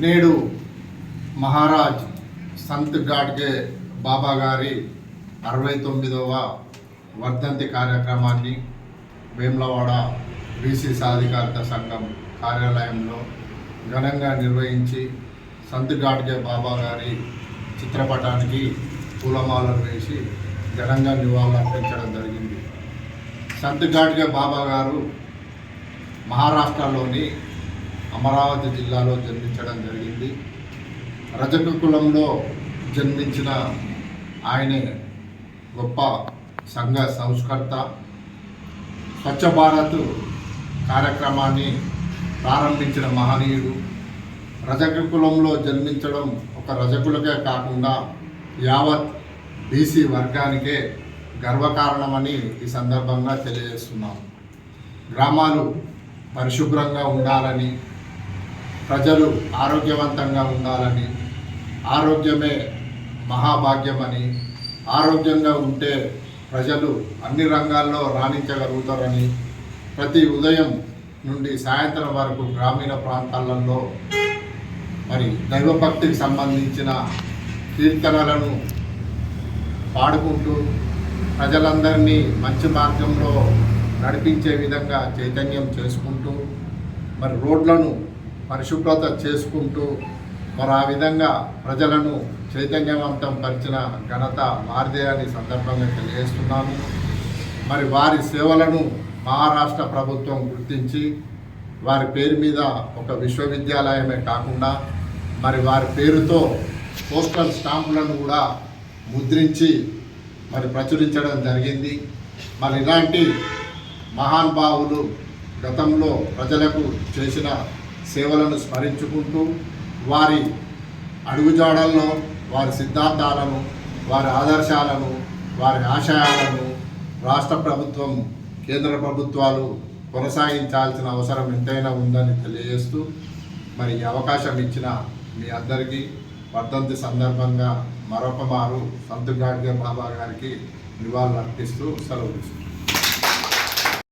నేడు మహారాజ్ సంత్ గాడ్గే బాబా గారి 69వ వర్ధంతి కార్యక్రమాన్ని వేములవాడ బీసీ సాధికారత సంఘం కార్యాలయంలో ఘనంగా నిర్వహించి సంత్ గాడ్గే బాబా గారి చిత్రపటానికి పూలమాలలు వేసి ఘనంగా నివాళులు అర్పించడం జరిగింది. సంత్ గాడ్గే బాబా గారు మహారాష్ట్రలోని అమరావతి జిల్లాలో జన్మించడం జరిగింది. రజక కులంలో జన్మించిన ఆయనే గొప్ప సంఘ సంస్కర్త. స్వచ్ఛ భారత్ కార్యక్రమాన్ని ప్రారంభించిన మహనీయుడు. రజక కులంలో జన్మించడం ఒక రజకులకే కాకుండా యావత్ బీసీ వర్గానికే గర్వకారణమని ఈ సందర్భంగా తెలియజేస్తున్నాం. గ్రామాలు పరిశుభ్రంగా ఉండాలని, ప్రజలు ఆరోగ్యవంతంగా ఉండాలని, ఆరోగ్యమే మహాభాగ్యమని, ఆరోగ్యంగా ఉంటే ప్రజలు అన్ని రంగాల్లో రాణించగలుగుతారని, ప్రతి ఉదయం నుండి సాయంత్రం వరకు గ్రామీణ ప్రాంతాలలో మరి దైవభక్తికి సంబంధించిన కీర్తనలను పాడుకుంటూ ప్రజలందరినీ మంచి మార్గంలో నడిపించే విధంగా చైతన్యం చేసుకుంటూ మరి రోడ్లను పరిశుభ్రత చేసుకుంటూ మరి ఆ విధంగా ప్రజలను చైతన్యవంతం పరిచిన ఘనత వారిదే అని సందర్భంగా తెలియజేస్తున్నాను. మరి వారి సేవలను మహారాష్ట్ర ప్రభుత్వం గుర్తించి వారి పేరు మీద ఒక విశ్వవిద్యాలయమే కాకుండా మరి వారి పేరుతో పోస్టల్ స్టాంపులను కూడా ముద్రించి మరి ప్రచురించడం జరిగింది. మరి ఇలాంటి మహానుభావులు గతంలో ప్రజలకు చేసిన సేవలను స్మరించుకుంటూ వారి అడుగుజాడల్లో వారి సిద్ధాంతాలను, వారి ఆదర్శాలను, వారి ఆశయాలను రాష్ట్ర ప్రభుత్వం, కేంద్ర ప్రభుత్వాలు కొనసాగించాల్సిన అవసరం ఎంతైనా ఉందని తెలియజేస్తూ మరి ఈ అవకాశం ఇచ్చిన మీ అందరికీ వర్ధంతి సందర్భంగా మరొక మారు సంత్ గాడ్గే బాబా గారికి నివాళులు అర్పిస్తూ సెలవు తీసుకుంటాం.